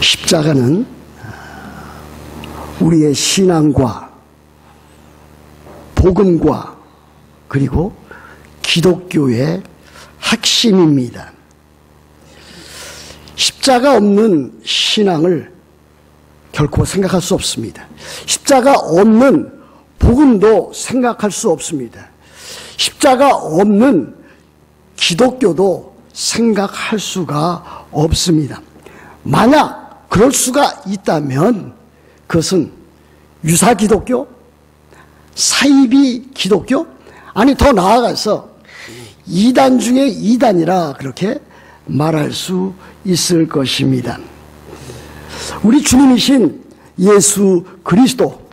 십자가는 우리의 신앙과 복음과 그리고 기독교의 핵심입니다. 십자가 없는 신앙을 결코 생각할 수 없습니다. 십자가 없는 복음도 생각할 수 없습니다. 십자가 없는 기독교도 생각할 수가 없습니다. 만약 그럴 수가 있다면 그것은 유사 기독교, 사이비 기독교, 아니 더 나아가서 이단 중에 이단이라 그렇게 말할 수 있을 것입니다. 우리 주님이신 예수 그리스도,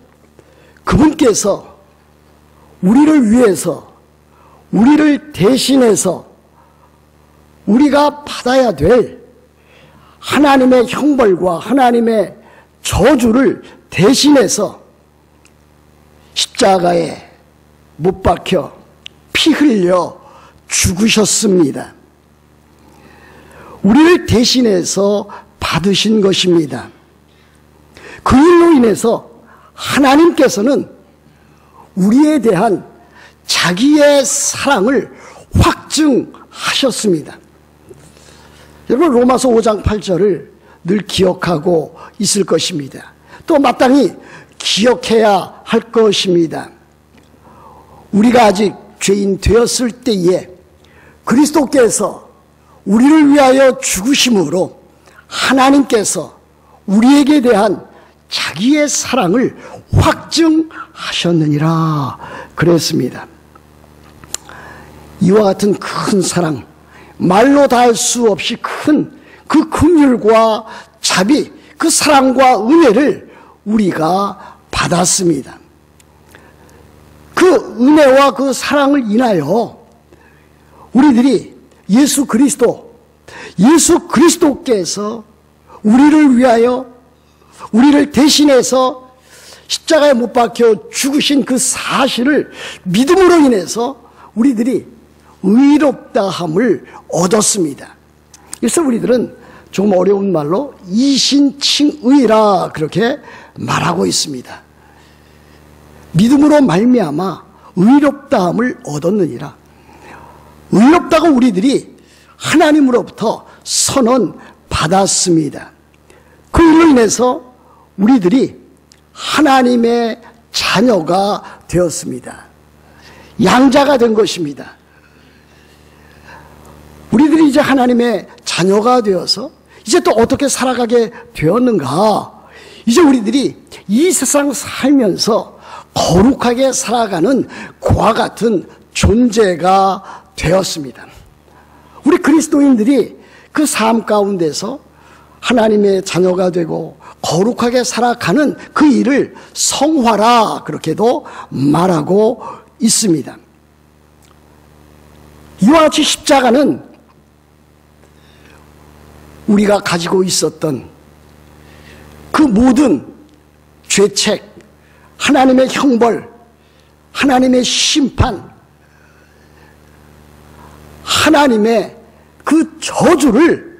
그분께서 우리를 위해서, 우리를 대신해서 우리가 받아야 될 하나님의 형벌과 하나님의 저주를 대신해서 십자가에 못 박혀 피 흘려 죽으셨습니다. 우리를 대신해서 받으신 것입니다. 그 일로 인해서 하나님께서는 우리에 대한 자기의 사랑을 확증하셨습니다. 여러분, 로마서 5장 8절을 늘 기억하고 있을 것입니다. 또 마땅히 기억해야 할 것입니다. 우리가 아직 죄인 되었을 때에 그리스도께서 우리를 위하여 죽으심으로 하나님께서 우리에게 대한 자기의 사랑을 확증하셨느니라 그랬습니다. 이와 같은 큰 사랑, 말로 다 할 수 없이 큰 그 긍휼과 자비, 그 사랑과 은혜를 우리가 받았습니다. 그 은혜와 그 사랑을 인하여 우리들이 예수 그리스도께서 우리를 위하여, 우리를 대신해서 십자가에 못 박혀 죽으신 그 사실을 믿음으로 인해서 우리들이 의롭다함을 얻었습니다. 그래서 우리들은 좀 어려운 말로 이신칭의라 그렇게 말하고 있습니다. 믿음으로 말미암아 의롭다함을 얻었느니라. 의롭다고 우리들이 하나님으로부터 선언받았습니다. 그 일로 인해서 우리들이 하나님의 자녀가 되었습니다. 양자가 된 것입니다. 우리들이 이제 하나님의 자녀가 되어서 이제 또 어떻게 살아가게 되었는가? 이제 우리들이 이 세상 살면서 거룩하게 살아가는 그와 같은 존재가 되었습니다. 우리 그리스도인들이 그 삶 가운데서 하나님의 자녀가 되고 거룩하게 살아가는 그 일을 성화라 그렇게도 말하고 있습니다. 이와 같이 십자가는 우리가 가지고 있었던 그 모든 죄책, 하나님의 형벌, 하나님의 심판, 하나님의 그 저주를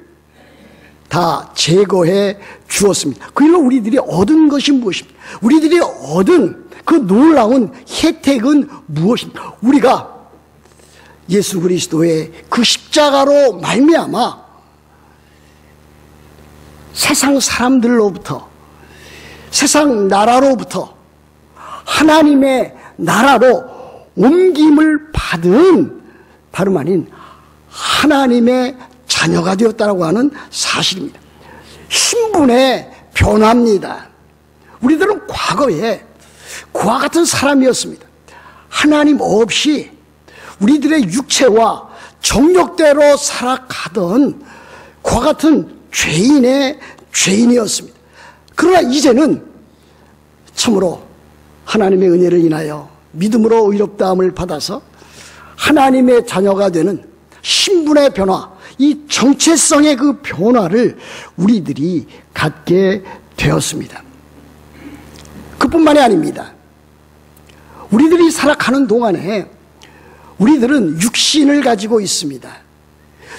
다 제거해 주었습니다. 그 일로 우리들이 얻은 것이 무엇입니까? 우리들이 얻은 그 놀라운 혜택은 무엇입니까? 우리가 예수 그리스도의 그 십자가로 말미암아 세상 사람들로부터, 세상 나라로부터 하나님의 나라로 옮김을 받은 다름 아닌 하나님의 자녀가 되었다고 하는 사실입니다. 신분의 변화입니다. 우리들은 과거에 그와 같은 사람이었습니다. 하나님 없이 우리들의 육체와 정욕대로 살아가던 그와 같은 죄인이었습니다. 그러나 이제는 참으로 하나님의 은혜를 인하여 믿음으로 의롭다함을 받아서 하나님의 자녀가 되는 신분의 변화, 이 정체성의 그 변화를 우리들이 갖게 되었습니다. 그뿐만이 아닙니다. 우리들이 살아가는 동안에 우리들은 육신을 가지고 있습니다.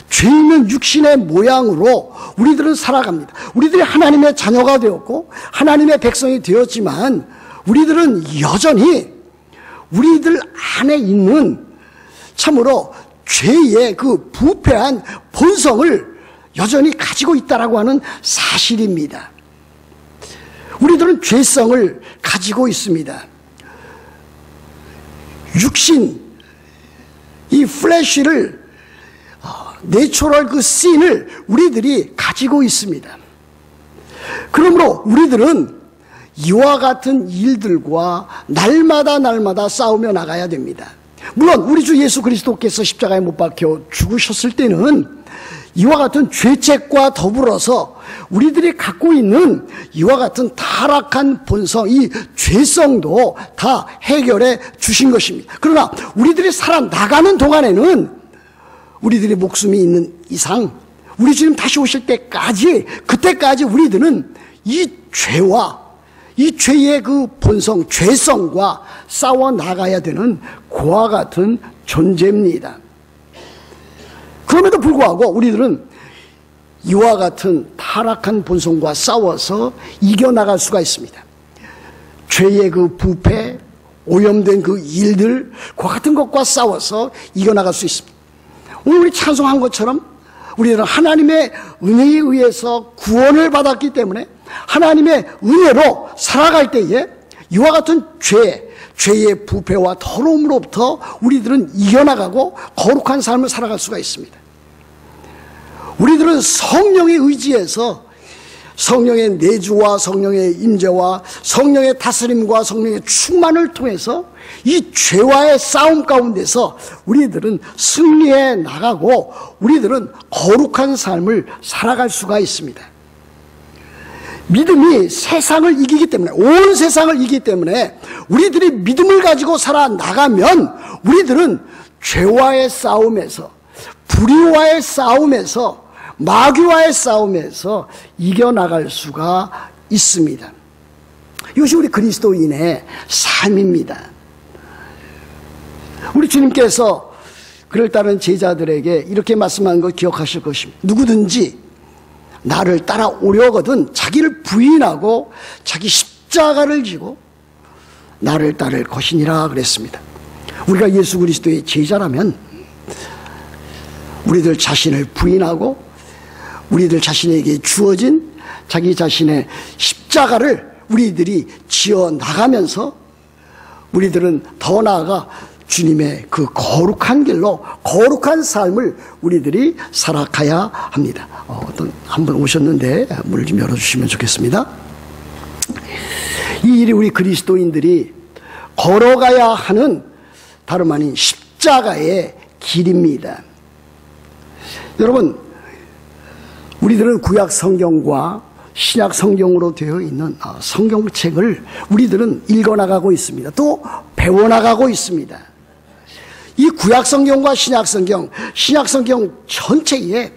죄 있는 육신의 모양으로 우리들은 살아갑니다. 우리들이 하나님의 자녀가 되었고 하나님의 백성이 되었지만 우리들은 여전히 우리들 안에 있는 참으로 죄의 그 부패한 본성을 여전히 가지고 있다라고 하는 사실입니다. 우리들은 죄성을 가지고 있습니다. 육신, 이 플래시를 내추럴 그 씬을 우리들이 가지고 있습니다. 그러므로 우리들은 이와 같은 일들과 날마다 싸우며 나가야 됩니다. 물론 우리 주 예수 그리스도께서 십자가에 못 박혀 죽으셨을 때는 이와 같은 죄책과 더불어서 우리들이 갖고 있는 이와 같은 타락한 본성, 이 죄성도 다 해결해 주신 것입니다. 그러나 우리들이 살아나가는 동안에는 우리들의 목숨이 있는 이상 우리 주님 다시 오실 때까지, 그때까지 우리들은 이 죄와 이 죄의 그 본성, 죄성과 싸워 나가야 되는 그와 같은 존재입니다. 그럼에도 불구하고 우리들은 이와 같은 타락한 본성과 싸워서 이겨나갈 수가 있습니다. 죄의 그 부패, 오염된 그 일들, 그와 같은 것과 싸워서 이겨나갈 수 있습니다. 오늘 우리 찬송한 것처럼 우리는 하나님의 은혜에 의해서 구원을 받았기 때문에 하나님의 은혜로 살아갈 때에 이와 같은 죄의 부패와 더러움으로부터 우리들은 이겨나가고 거룩한 삶을 살아갈 수가 있습니다. 우리들은 성령의 의지에서 성령의 내주와 성령의 임재와 성령의 다스림과 성령의 충만을 통해서 이 죄와의 싸움 가운데서 우리들은 승리해 나가고 우리들은 거룩한 삶을 살아갈 수가 있습니다. 믿음이 세상을 이기기 때문에, 온 세상을 이기기 때문에 우리들이 믿음을 가지고 살아나가면 우리들은 죄와의 싸움에서, 불의와의 싸움에서, 마귀와의 싸움에서 이겨나갈 수가 있습니다. 이것이 우리 그리스도인의 삶입니다. 우리 주님께서 그를 따른 제자들에게 이렇게 말씀한 거 기억하실 것입니다. 누구든지 나를 따라오려거든 자기를 부인하고 자기 십자가를 지고 나를 따를 것이니라 그랬습니다. 우리가 예수 그리스도의 제자라면 우리들 자신을 부인하고 우리들 자신에게 주어진 자기 자신의 십자가를 우리들이 지어 나가면서 우리들은 더 나아가 주님의 그 거룩한 길로 거룩한 삶을 우리들이 살아가야 합니다. 어떤 한 분 오셨는데 문을 좀 열어주시면 좋겠습니다. 이 일이 우리 그리스도인들이 걸어가야 하는 다름 아닌 십자가의 길입니다. 여러분, 우리들은 구약 성경과 신약 성경으로 되어 있는 성경책을 우리들은 읽어나가고 있습니다. 또 배워나가고 있습니다. 이 구약 성경과 신약 성경 전체에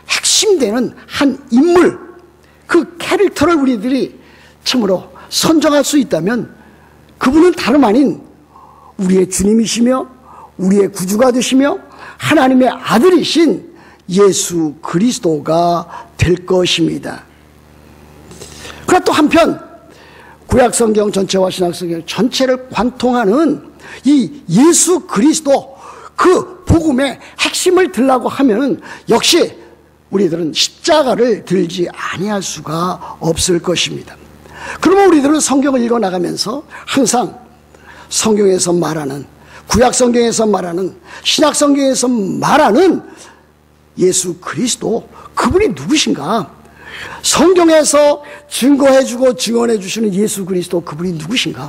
핵심되는 한 인물, 그 캐릭터를 우리들이 참으로 선정할 수 있다면 그분은 다름 아닌 우리의 주님이시며 우리의 구주가 되시며 하나님의 아들이신 예수 그리스도가 될 것입니다. 그러나 또 한편 구약 성경 전체와 신약 성경 전체를 관통하는 이 예수 그리스도 그 복음의 핵심을 들라고 하면 역시 우리들은 십자가를 들지 아니할 수가 없을 것입니다. 그러면 우리들은 성경을 읽어나가면서 항상 성경에서 말하는, 구약 성경에서 말하는, 신약 성경에서 말하는 예수 그리스도, 그분이 누구신가? 성경에서 증거해주고 증언해주시는 예수 그리스도, 그분이 누구신가?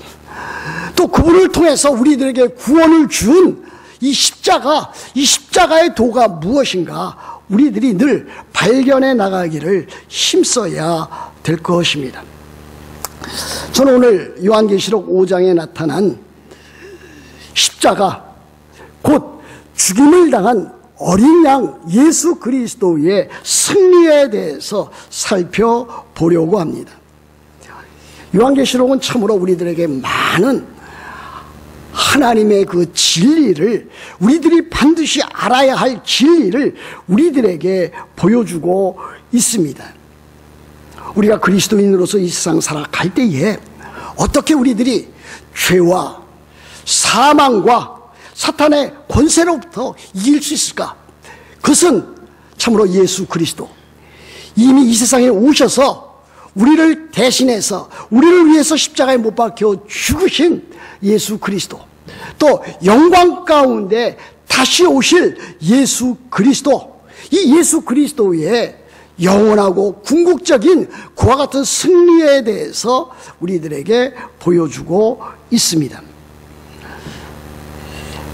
또 그분을 통해서 우리들에게 구원을 준 이 십자가의 도가 무엇인가? 우리들이 늘 발견해 나가기를 힘써야 될 것입니다. 저는 오늘 요한계시록 5장에 나타난 십자가, 곧 죽임을 당한 어린 양 예수 그리스도의 승리에 대해서 살펴보려고 합니다. 요한계시록은 참으로 우리들에게 많은 하나님의 그 진리를, 우리들이 반드시 알아야 할 진리를 우리들에게 보여주고 있습니다. 우리가 그리스도인으로서 이 세상 살아갈 때에 어떻게 우리들이 죄와 사망과 사탄의 권세로부터 이길 수 있을까? 그것은 참으로 예수 그리스도, 이미 이 세상에 오셔서 우리를 대신해서 우리를 위해서 십자가에 못 박혀 죽으신 예수 그리스도, 또 영광 가운데 다시 오실 예수 그리스도, 이 예수 그리스도의 영원하고 궁극적인 그와 같은 승리에 대해서 우리들에게 보여주고 있습니다.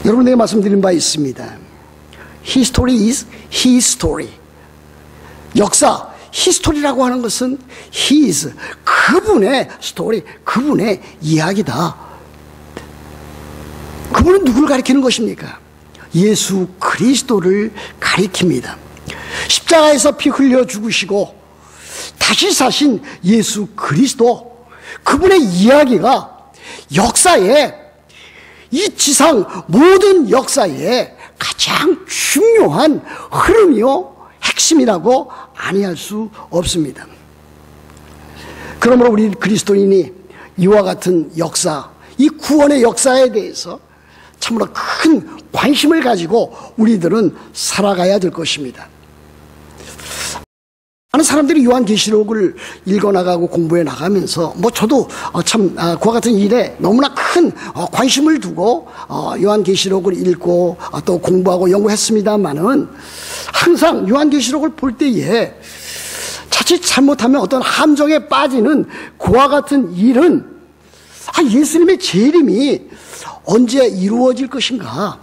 여러분에게 말씀드린 바 있습니다. History is His story. 역사, 히스토리라고 하는 것은 His, 그분의 스토리, 그분의 이야기다. 그분은 누구를 가리키는 것입니까? 예수 그리스도를 가리킵니다. 십자가에서 피 흘려 죽으시고 다시 사신 예수 그리스도, 그분의 이야기가 역사에, 이 지상 모든 역사에 가장 중요한 흐름이요 핵심이라고 아니할 수 없습니다. 그러므로 우리 그리스도인이 이와 같은 역사, 이 구원의 역사에 대해서 참으로 큰 관심을 가지고 우리들은 살아가야 될 것입니다. 많은 사람들이 요한계시록을 읽어나가고 공부해 나가면서 저도 참 그와 같은 일에 너무나 큰 관심을 두고 요한계시록을 읽고 또 공부하고 연구했습니다만은, 항상 요한계시록을 볼 때에 자칫 잘못하면 어떤 함정에 빠지는 그와 같은 일은 예수님의 재림이 언제 이루어질 것인가,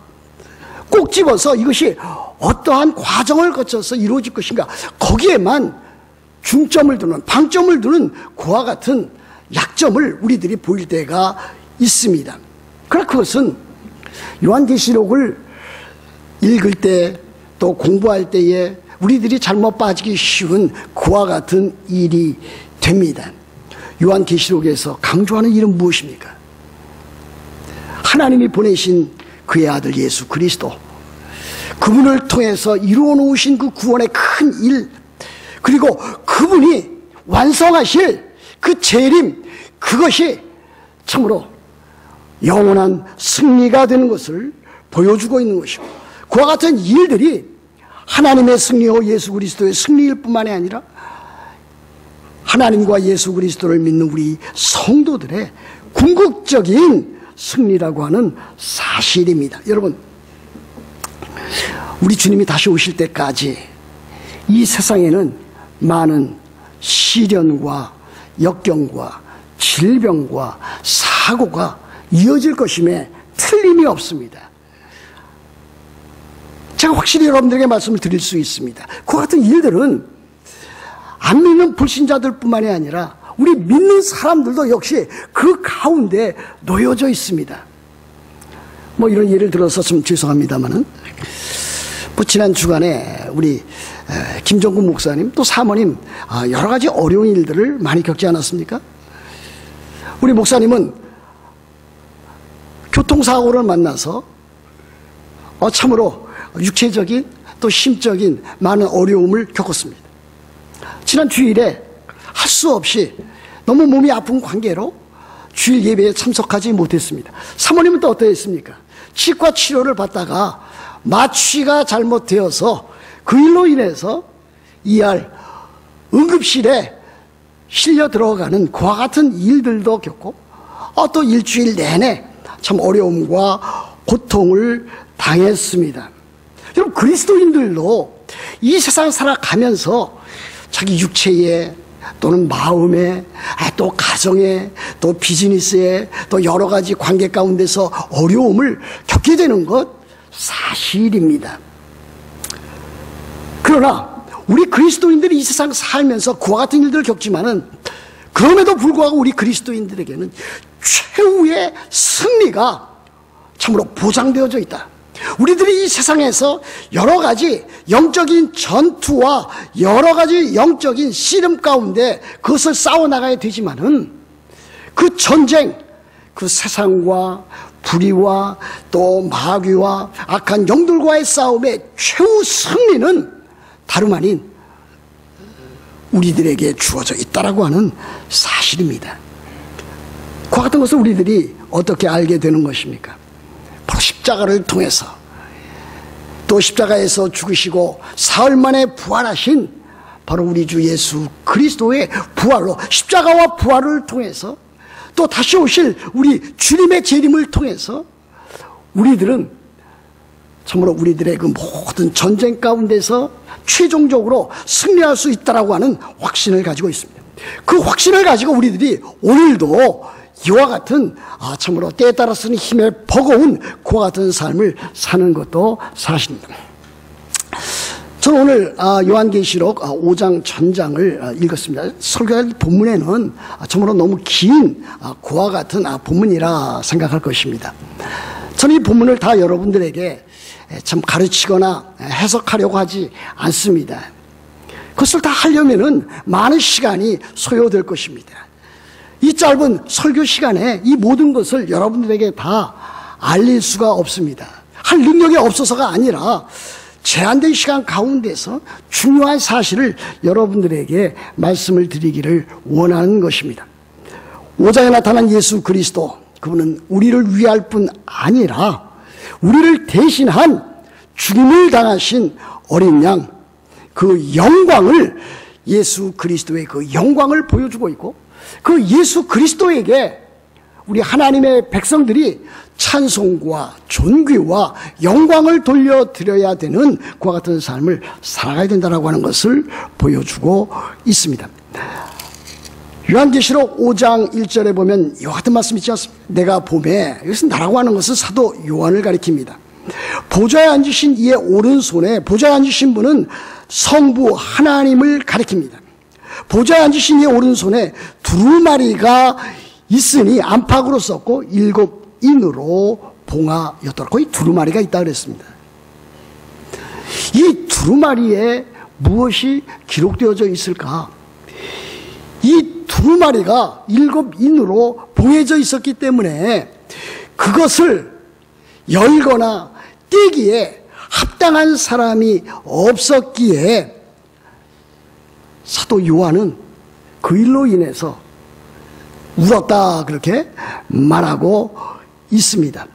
꼭 집어서 이것이 어떠한 과정을 거쳐서 이루어질 것인가, 거기에만 중점을 두는, 방점을 두는 그와 같은 약점을 우리들이 보일 때가 있습니다. 그러나 그것은 요한계시록을 읽을 때 또 공부할 때에 우리들이 잘못 빠지기 쉬운 그와 같은 일이 됩니다. 요한계시록에서 강조하는 일은 무엇입니까? 하나님이 보내신 그의 아들 예수 그리스도, 그분을 통해서 이루어 놓으신 그 구원의 큰 일, 그리고 그분이 완성하실 그 재림, 그것이 참으로 영원한 승리가 되는 것을 보여주고 있는 것이고, 그와 같은 일들이 하나님의 승리요 예수 그리스도의 승리일 뿐만이 아니라 하나님과 예수 그리스도를 믿는 우리 성도들의 궁극적인 승리라고 하는 사실입니다. 여러분, 우리 주님이 다시 오실 때까지 이 세상에는 많은 시련과 역경과 질병과 사고가 이어질 것임에 틀림이 없습니다. 제가 확실히 여러분들에게 말씀을 드릴 수 있습니다. 그 같은 일들은 안 믿는 불신자들 뿐만이 아니라 우리 믿는 사람들도 역시 그 가운데 놓여져 있습니다. 이런 예를 들어서 좀 죄송합니다만은, 지난 주간에 우리 김정근 목사님 또 사모님 여러 가지 어려운 일들을 많이 겪지 않았습니까? 우리 목사님은 교통사고를 만나서 참으로 육체적인 또 심적인 많은 어려움을 겪었습니다. 지난 주일에 할 수 없이 너무 몸이 아픈 관계로 주일 예배에 참석하지 못했습니다. 사모님은 또 어떠했습니까? 치과 치료를 받다가 마취가 잘못되어서 그 일로 인해서 ER 응급실에 실려 들어가는 그와 같은 일들도 겪고 또 일주일 내내 참 어려움과 고통을 당했습니다. 여러분, 그리스도인들도 이 세상 살아가면서 자기 육체에 또는 마음에 또 가정에 또 비즈니스에 또 여러 가지 관계 가운데서 어려움을 겪게 되는 것 사실입니다. 그러나 우리 그리스도인들이 이 세상 살면서 그와 같은 일들을 겪지만은, 그럼에도 불구하고 우리 그리스도인들에게는 최후의 승리가 참으로 보장되어져 있다. 우리들이 이 세상에서 여러 가지 영적인 전투와 여러 가지 영적인 씨름 가운데 그것을 싸워나가야 되지만은, 그 전쟁, 그 세상과 불의와 또 마귀와 악한 영들과의 싸움의 최후 승리는 다름 아닌 우리들에게 주어져 있다라고 하는 사실입니다. 그와 같은 것을 우리들이 어떻게 알게 되는 것입니까? 바로 십자가를 통해서, 또 십자가에서 죽으시고 사흘 만에 부활하신 바로 우리 주 예수 그리스도의 부활로, 십자가와 부활을 통해서, 또 다시 오실 우리 주님의 재림을 통해서 우리들은 참으로 우리들의 그 모든 전쟁 가운데서 최종적으로 승리할 수 있다라고 하는 확신을 가지고 있습니다. 그 확신을 가지고 우리들이 오늘도 이와 같은 참으로 때에 따라서는 힘에 버거운 그와 같은 삶을 사는 것도 사실입니다. 저는 오늘 요한계시록 5장 전장을 읽었습니다. 설교할 본문에는 참으로 너무 긴 그와 같은 본문이라 생각할 것입니다. 저는 이 본문을 다 여러분들에게 참 가르치거나 해석하려고 하지 않습니다. 그것을 다 하려면은 많은 시간이 소요될 것입니다. 이 짧은 설교 시간에 이 모든 것을 여러분들에게 다 알릴 수가 없습니다. 할 능력이 없어서가 아니라 제한된 시간 가운데서 중요한 사실을 여러분들에게 말씀을 드리기를 원하는 것입니다. 5장에 나타난 예수 그리스도, 그분은 우리를 위할 뿐 아니라 우리를 대신한 죽임을 당하신 어린 양, 그 영광을, 예수 그리스도의 그 영광을 보여주고 있고, 그 예수 그리스도에게 우리 하나님의 백성들이 찬송과 존귀와 영광을 돌려드려야 되는 그와 같은 삶을 살아가야 된다고 하는 것을 보여주고 있습니다. 요한계시록 5장 1절에 보면 이와 같은 말씀 있지 않습니까? 내가 보매, 이것은 나라고 하는 것은 사도 요한을 가리킵니다. 보좌에 앉으신 이의 오른손에, 보좌에 앉으신 분은 성부 하나님을 가리킵니다. 보좌에 앉으신 이의 오른손에 두루마리가 있으니 안팎으로 썼고 7인으로 봉하였더라. 거기 두루마리가 있다 그랬습니다. 이 두루마리에 무엇이 기록되어져 있을까? 이 두루마리가 7인으로 봉해져 있었기 때문에 그것을 열거나 떼기에 합당한 사람이 없었기에 사도 요한은 그 일로 인해서 울었다, 그렇게 말하고 있습니다.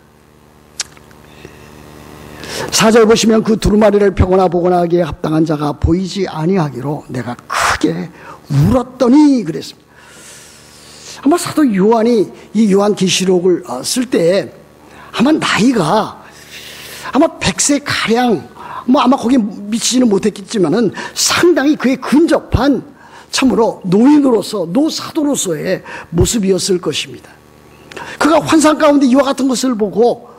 4절 보시면 그 두루마리를 펴거나 보거나 하기에 합당한 자가 보이지 아니하기로 내가 크게 울었더니 그랬습니다. 아마 사도 요한이 이 요한계시록을 쓸 때 아마 나이가 아마 100세 가량, 아마 거기에 미치지는 못했겠지만은 상당히 그에 근접한 참으로 노인으로서, 노사도로서의 모습이었을 것입니다. 그가 환상 가운데 이와 같은 것을 보고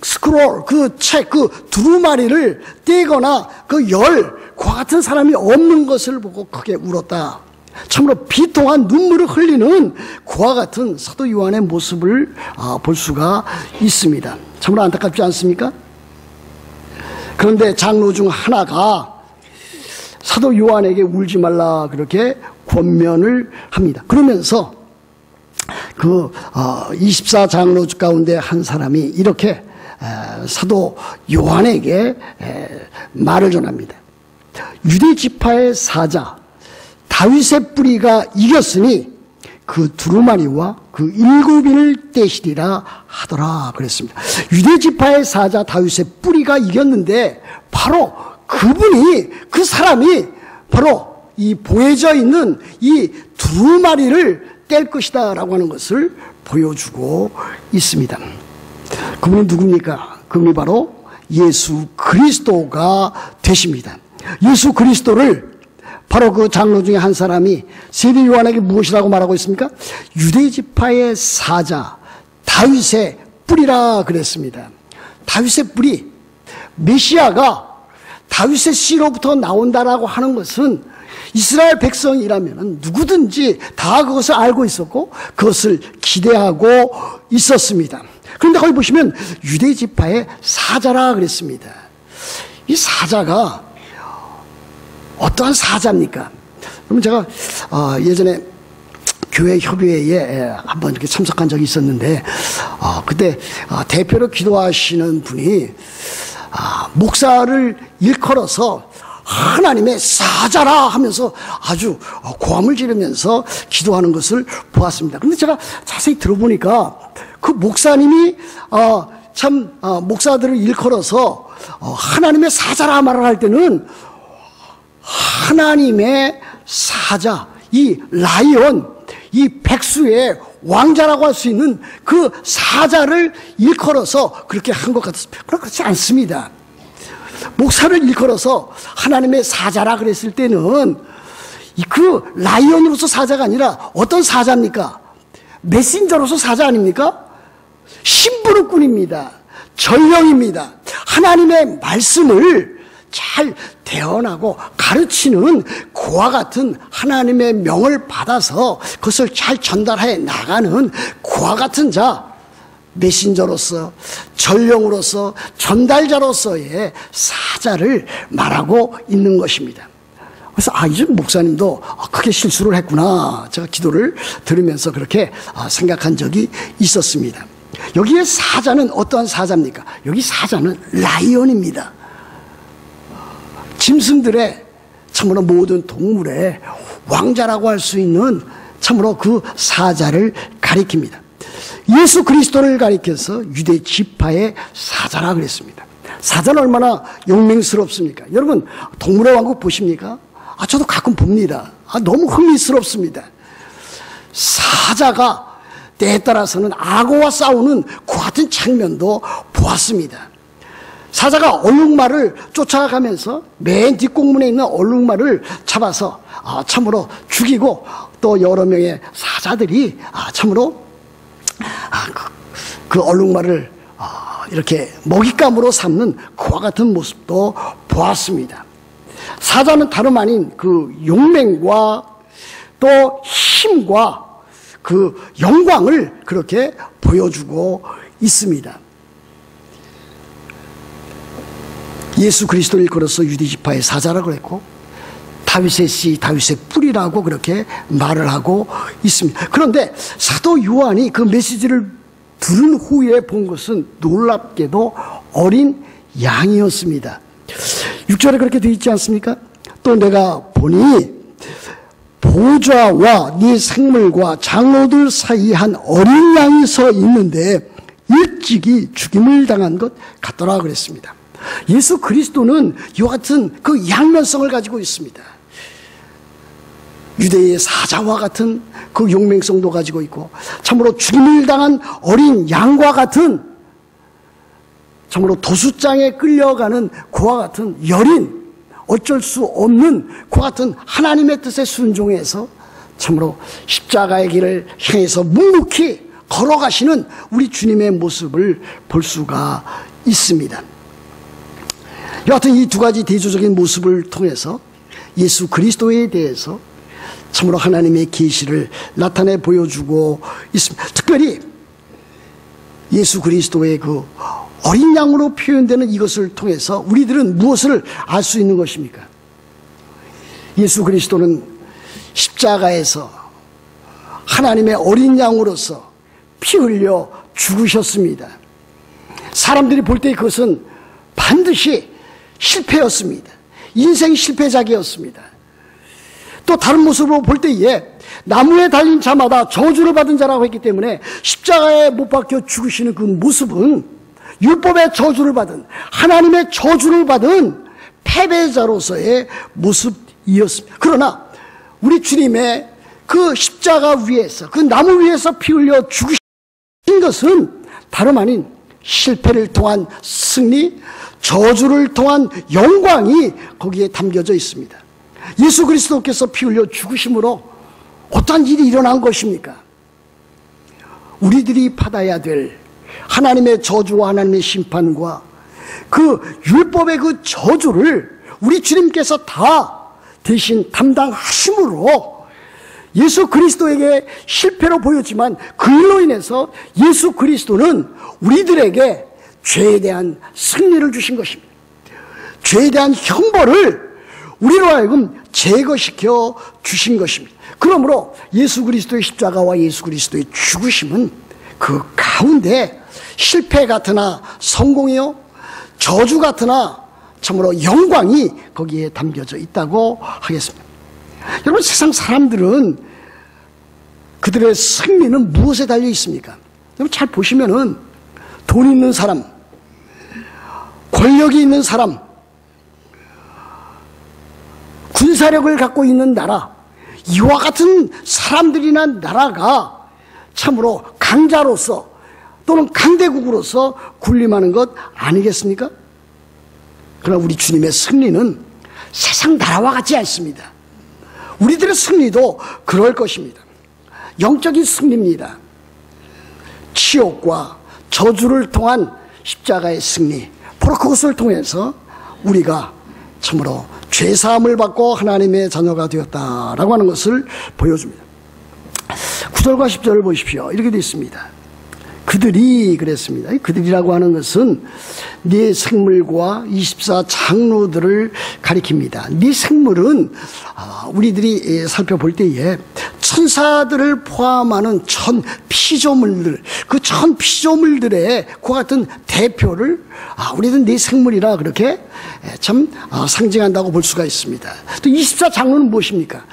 스크롤, 그 책, 그 두루마리를 떼거나 그와 같은 사람이 없는 것을 보고 크게 울었다. 참으로 비통한 눈물을 흘리는 그와 같은 사도 요한의 모습을 볼 수가 있습니다. 참으로 안타깝지 않습니까? 그런데 장로 중 하나가 사도 요한에게 울지 말라 그렇게 권면을 합니다. 그러면서 그 24장로 가운데 한 사람이 이렇게 사도 요한에게 말을 전합니다. 유대 지파의 사자 다윗의 뿌리가 이겼으니 그 두루마리와 그 7인을 떼시리라 하더라 그랬습니다. 유대 지파의 사자 다윗의 뿌리가 이겼는데 바로 그분이, 그 사람이 바로 이 보여져 있는 이 두루마리를 뗄 것이다 라고 하는 것을 보여주고 있습니다. 그분이 누굽니까? 그분이 바로 예수 그리스도가 되십니다. 예수 그리스도를 바로 그 장로 중에 한 사람이 세례 요한에게 무엇이라고 말하고 있습니까? 유대 지파의 사자 다윗의 뿌리라 그랬습니다. 다윗의 뿌리, 메시아가 다윗의 씨로부터 나온다라고 하는 것은 이스라엘 백성이라면 누구든지 다 그것을 알고 있었고 그것을 기대하고 있었습니다. 그런데 거기 보시면 유대 지파의 사자라 그랬습니다. 이 사자가 어떠한 사자입니까? 그러면 제가 예전에 교회 협의회에 한번 이렇게 참석한 적이 있었는데, 그때 대표로 기도하시는 분이 목사를 일컬어서 하나님의 사자라 하면서 아주 고함을 지르면서 기도하는 것을 보았습니다. 그런데 제가 자세히 들어보니까 그 목사님이 목사들을 일컬어서 하나님의 사자라 말을 할 때는 하나님의 사자, 이 라이온, 이 백수의 왕자라고 할 수 있는 그 사자를 일컬어서 그렇게 한 것 같습니다. 그렇지 않습니다. 목사를 일컬어서 하나님의 사자라 그랬을 때는 그 라이온으로서 사자가 아니라 어떤 사자입니까? 메신저로서 사자 아닙니까? 심부름꾼입니다. 전령입니다. 하나님의 말씀을 잘 대언하고 가르치는 그와 같은 하나님의 명을 받아서 그것을 잘 전달해 나가는 그와 같은 자, 메신저로서, 전령으로서, 전달자로서의 사자를 말하고 있는 것입니다. 그래서 이 목사님도 크게 실수를 했구나, 제가 기도를 들으면서 그렇게 생각한 적이 있었습니다. 여기에 사자는 어떠한 사자입니까? 여기 사자는 라이온입니다. 짐승들의, 참으로 모든 동물의 왕자라고 할 수 있는 참으로 그 사자를 가리킵니다. 예수 그리스도를 가리켜서 유대 지파의 사자라 그랬습니다. 사자는 얼마나 용맹스럽습니까? 여러분, 동물의 왕국 보십니까? 저도 가끔 봅니다. 너무 흥미스럽습니다. 사자가 때에 따라서는 악어와 싸우는 그 같은 장면도 보았습니다. 사자가 얼룩말을 쫓아가면서 맨 뒷공문에 있는 얼룩말을 잡아서 참으로 죽이고, 또 여러 명의 사자들이 참으로 그 얼룩말을 이렇게 먹잇감으로 삼는 그와 같은 모습도 보았습니다. 사자는 다름 아닌 그 용맹과 또 힘과 그 영광을 그렇게 보여주고 있습니다. 예수 그리스도를 걸어서 유대 지파의 사자라고 했고, 다윗의 씨, 다윗의 뿌리라고 그렇게 말을 하고 있습니다. 그런데 사도 요한이 그 메시지를 들은 후에 본 것은 놀랍게도 어린 양이었습니다. 6절에 그렇게 되어 있지 않습니까? 또 내가 보니 보좌와 네 생물과 장로들 사이에 한 어린 양이 서 있는데 일찍이 죽임을 당한 것 같더라 그랬습니다. 예수 그리스도는 이와 같은 그 양면성을 가지고 있습니다. 유대의 사자와 같은 그 용맹성도 가지고 있고, 참으로 죽임을 당한 어린 양과 같은, 참으로 도수장에 끌려가는 그와 같은 여린, 어쩔 수 없는 그와 같은 하나님의 뜻에 순종해서 참으로 십자가의 길을 향해서 묵묵히 걸어가시는 우리 주님의 모습을 볼 수가 있습니다. 여하튼 이 두 가지 대조적인 모습을 통해서 예수 그리스도에 대해서 참으로 하나님의 계시를 나타내 보여주고 있습니다. 특별히 예수 그리스도의 그 어린 양으로 표현되는 이것을 통해서 우리들은 무엇을 알 수 있는 것입니까? 예수 그리스도는 십자가에서 하나님의 어린 양으로서 피 흘려 죽으셨습니다. 사람들이 볼 때 그것은 반드시 실패였습니다. 인생 실패작이었습니다. 또 다른 모습으로 볼 때에 나무에 달린 자마다 저주를 받은 자라고 했기 때문에 십자가에 못 박혀 죽으시는 그 모습은 율법의 저주를 받은, 하나님의 저주를 받은 패배자로서의 모습이었습니다. 그러나 우리 주님의 그 십자가 위에서, 그 나무 위에서 피 흘려 죽으신 것은 다름 아닌 실패를 통한 승리, 저주를 통한 영광이 거기에 담겨져 있습니다. 예수 그리스도께서 피 흘려 죽으심으로 어떠한 일이 일어난 것입니까? 우리들이 받아야 될 하나님의 저주와 하나님의 심판과 그 율법의 그 저주를 우리 주님께서 다 대신 담당하심으로 예수 그리스도에게 실패로 보였지만 그 일로 인해서 예수 그리스도는 우리들에게 죄에 대한 승리를 주신 것입니다. 죄에 대한 형벌을 우리로 하여금 제거시켜 주신 것입니다. 그러므로 예수 그리스도의 십자가와 예수 그리스도의 죽으심은 그 가운데 실패 같으나 성공이요, 저주 같으나 참으로 영광이 거기에 담겨져 있다고 하겠습니다. 여러분, 세상 사람들은 그들의 승리는 무엇에 달려 있습니까? 여러분 잘 보시면은 돈 있는 사람, 권력이 있는 사람, 군사력을 갖고 있는 나라, 이와 같은 사람들이나 나라가 참으로 강자로서 또는 강대국으로서 군림하는 것 아니겠습니까? 그러나 우리 주님의 승리는 세상 나라와 같지 않습니다. 우리들의 승리도 그럴 것입니다. 영적인 승리입니다. 치욕과 저주를 통한 십자가의 승리, 바로 그것을 통해서 우리가 참으로 죄사함을 받고 하나님의 자녀가 되었다라고 하는 것을 보여줍니다. 9절과 10절을 보십시오. 이렇게 되어 있습니다. 그들이 그랬습니다. 그들이라고 하는 것은 네 생물과 24 장로들을 가리킵니다. 네 생물은 우리들이 살펴볼 때에 천사들을 포함하는 천 피조물들, 그 천 피조물들의 그와 같은 대표를 우리는 네 생물이라 그렇게 참 상징한다고 볼 수가 있습니다. 또 24 장로는 무엇입니까?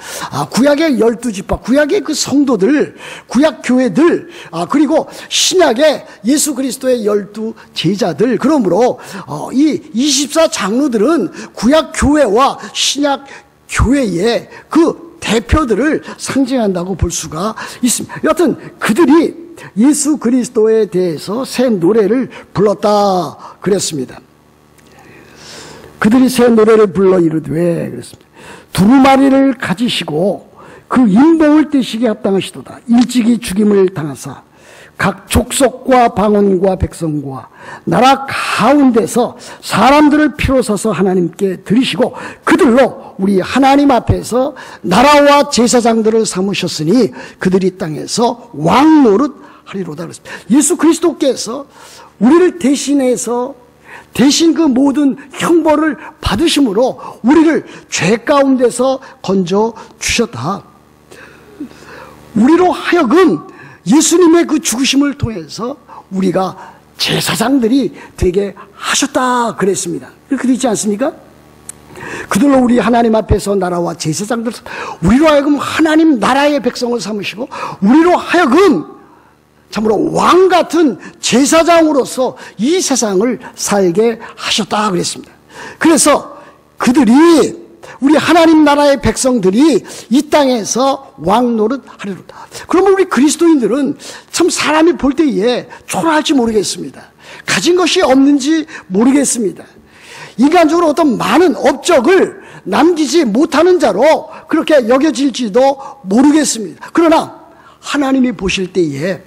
구약의 12지파, 구약의 그 성도들, 구약 교회들, 그리고 신약의 예수 그리스도의 12 제자들. 그러므로 이 24 장로들은 구약 교회와 신약 교회의 그 대표들을 상징한다고 볼 수가 있습니다. 여하튼 그들이 예수 그리스도에 대해서 새 노래를 불렀다 그랬습니다. 그들이 새 노래를 불러 이르되 그랬습니다. 두루마리를 가지시고 그 인봉을 떼시기에 합당하시도다. 일찍이 죽임을 당하사 각 족속과 방언과 백성과 나라 가운데서 사람들을 피로 사서 하나님께 드리시고 그들로 우리 하나님 앞에서 나라와 제사장들을 삼으셨으니 그들이 땅에서 왕노릇 하리로다 그랬습니다. 예수 그리스도께서 우리를 대신해서 대신 그 모든 형벌을 받으심으로 우리를 죄 가운데서 건져 주셨다. 우리로 하여금 예수님의 그 죽으심을 통해서 우리가 제사장들이 되게 하셨다 그랬습니다. 그렇게 되지 않습니까? 그들로 우리 하나님 앞에서 나라와 제사장들, 우리로 하여금 하나님 나라의 백성을 삼으시고 우리로 하여금 참으로 왕 같은 제사장으로서 이 세상을 살게 하셨다 그랬습니다. 그래서 그들이 우리 하나님 나라의 백성들이 이 땅에서 왕노릇 하리로다. 그러면 우리 그리스도인들은 참 사람이 볼 때에 초라할지 모르겠습니다. 가진 것이 없는지 모르겠습니다. 인간적으로 어떤 많은 업적을 남기지 못하는 자로 그렇게 여겨질지도 모르겠습니다. 그러나 하나님이 보실 때에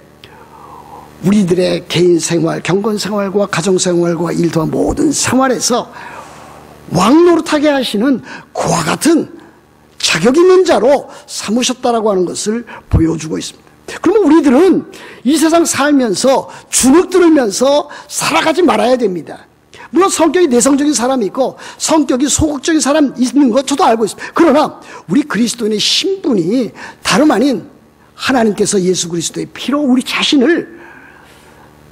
우리들의 개인 생활, 경건 생활과 가정 생활과 일과 모든 생활에서 왕노릇하게 하시는 그와 같은 자격 있는 자로 삼으셨다라고 하는 것을 보여주고 있습니다. 그러면 우리들은 이 세상 살면서 주눅 들으면서 살아가지 말아야 됩니다. 물론 성격이 내성적인 사람이 있고 성격이 소극적인 사람이 있는 것 저도 알고 있습니다. 그러나 우리 그리스도인의 신분이 다름 아닌 하나님께서 예수 그리스도의 피로 우리 자신을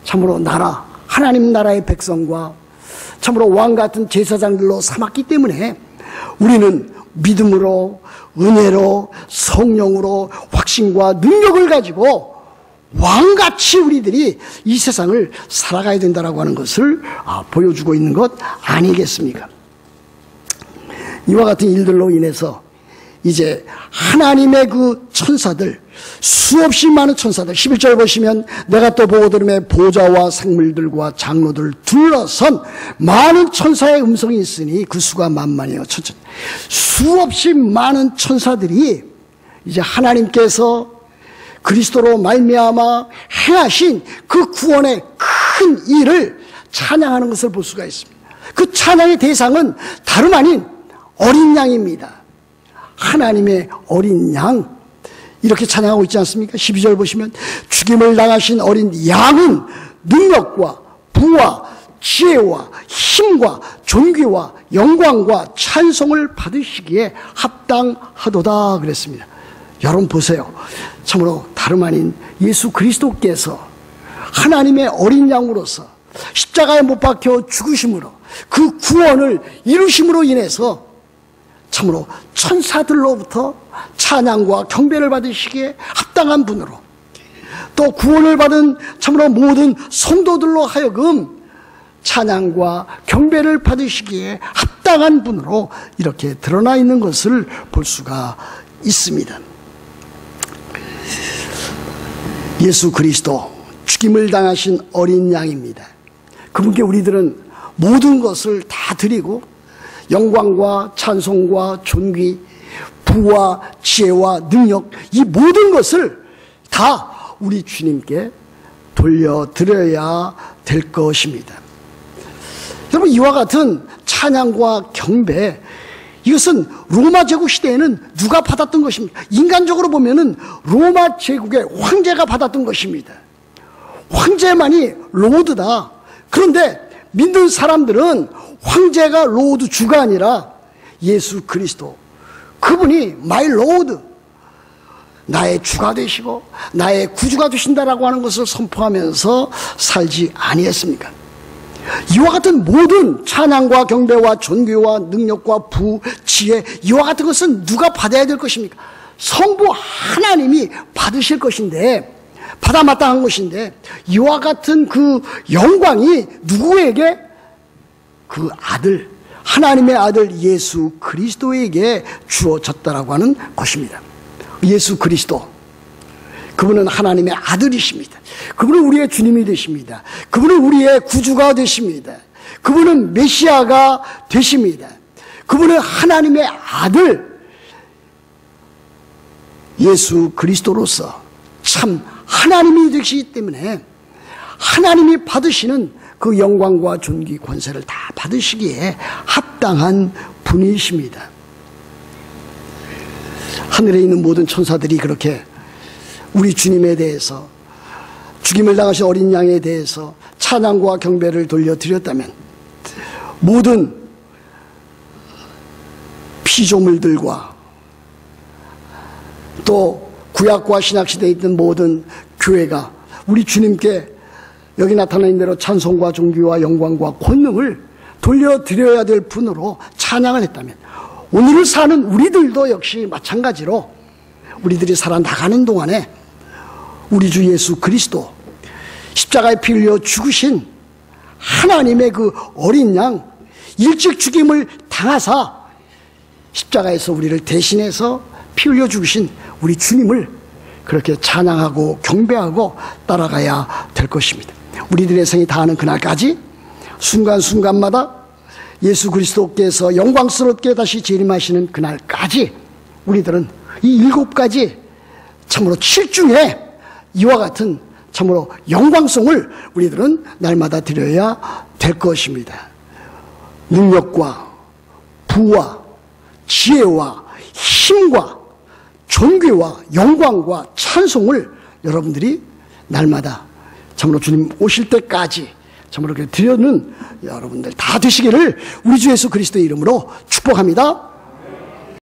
참으로 나라, 하나님 나라의 백성과 참으로 왕 같은 제사장들로 삼았기 때문에 우리는 믿음으로, 은혜로, 성령으로 확신과 능력을 가지고 왕같이 우리들이 이 세상을 살아가야 된다라고 하는 것을 보여주고 있는 것 아니겠습니까? 이와 같은 일들로 인해서 이제 하나님의 그 천사들, 수없이 많은 천사들, 11절 보시면 내가 또 보고 들음에 보좌와 생물들과 장로들 둘러선 많은 천사의 음성이 있으니 그 수가 만만이요 천천. 수없이 많은 천사들이 이제 하나님께서 그리스도로 말미암아 행하신 그 구원의 큰 일을 찬양하는 것을 볼 수가 있습니다. 그 찬양의 대상은 다름 아닌 어린 양입니다. 하나님의 어린 양, 이렇게 찬양하고 있지 않습니까? 12절 보시면 죽임을 당하신 어린 양은 능력과 부와 지혜와 힘과 존귀와 영광과 찬송을 받으시기에 합당하도다 그랬습니다. 여러분 보세요. 참으로 다름 아닌 예수 그리스도께서 하나님의 어린 양으로서 십자가에 못 박혀 죽으심으로 그 구원을 이루심으로 인해서 참으로 천사들로부터 찬양과 경배를 받으시기에 합당한 분으로, 또 구원을 받은 참으로 모든 성도들로 하여금 찬양과 경배를 받으시기에 합당한 분으로 이렇게 드러나 있는 것을 볼 수가 있습니다. 예수 그리스도 죽임을 당하신 어린 양입니다. 그분께 우리들은 모든 것을 다 드리고 영광과 찬송과 존귀, 부와 지혜와 능력, 이 모든 것을 다 우리 주님께 돌려드려야 될 것입니다. 여러분, 이와 같은 찬양과 경배, 이것은 로마 제국 시대에는 누가 받았던 것입니까? 인간적으로 보면은 로마 제국의 황제가 받았던 것입니다. 황제만이 로드다. 그런데 믿는 사람들은 황제가 로드 주가 아니라 예수 그리스도, 그분이 마이 로드, 나의 주가 되시고 나의 구주가 되신다라고 하는 것을 선포하면서 살지 아니했습니까? 이와 같은 모든 찬양과 경배와 존귀와 능력과 부, 지혜, 이와 같은 것은 누가 받아야 될 것입니까? 성부 하나님이 받으실 것인데, 받아 마땅한 것인데, 이와 같은 그 영광이 누구에게? 그 아들, 하나님의 아들 예수 그리스도에게 주어졌다라고 하는 것입니다. 예수 그리스도, 그분은 하나님의 아들이십니다. 그분은 우리의 주님이 되십니다. 그분은 우리의 구주가 되십니다. 그분은 메시아가 되십니다. 그분은 하나님의 아들 예수 그리스도로서 참 하나님이 되시기 때문에 하나님이 받으시는 그 영광과 존귀 권세를 다 받으시기에 합당한 분이십니다. 하늘에 있는 모든 천사들이 그렇게 우리 주님에 대해서, 죽임을 당하신 어린 양에 대해서 찬양과 경배를 돌려드렸다면, 모든 피조물들과 또 구약과 신약시대에 있던 모든 교회가 우리 주님께 여기 나타난 대로 찬송과 존귀와 영광과 권능을 돌려드려야 될 분으로 찬양을 했다면, 오늘을 사는 우리들도 역시 마찬가지로 우리들이 살아나가는 동안에 우리 주 예수 그리스도, 십자가에 피 흘려 죽으신 하나님의 그 어린 양, 일찍 죽임을 당하사 십자가에서 우리를 대신해서 피 흘려 죽으신 우리 주님을 그렇게 찬양하고 경배하고 따라가야 될 것입니다. 우리들의 생이 다하는 그날까지 순간순간마다 예수 그리스도께서 영광스럽게 다시 재림하시는 그날까지 우리들은 이 7가지 참으로 7중에 이와 같은 참으로 영광송을 우리들은 날마다 드려야 될 것입니다. 능력과 부와 지혜와 힘과 존귀와 영광과 찬송을 여러분들이 날마다 참으로 주님 오실 때까지 참으로 드려는 여러분들 다 되시기를 우리 주 예수 그리스도의 이름으로 축복합니다.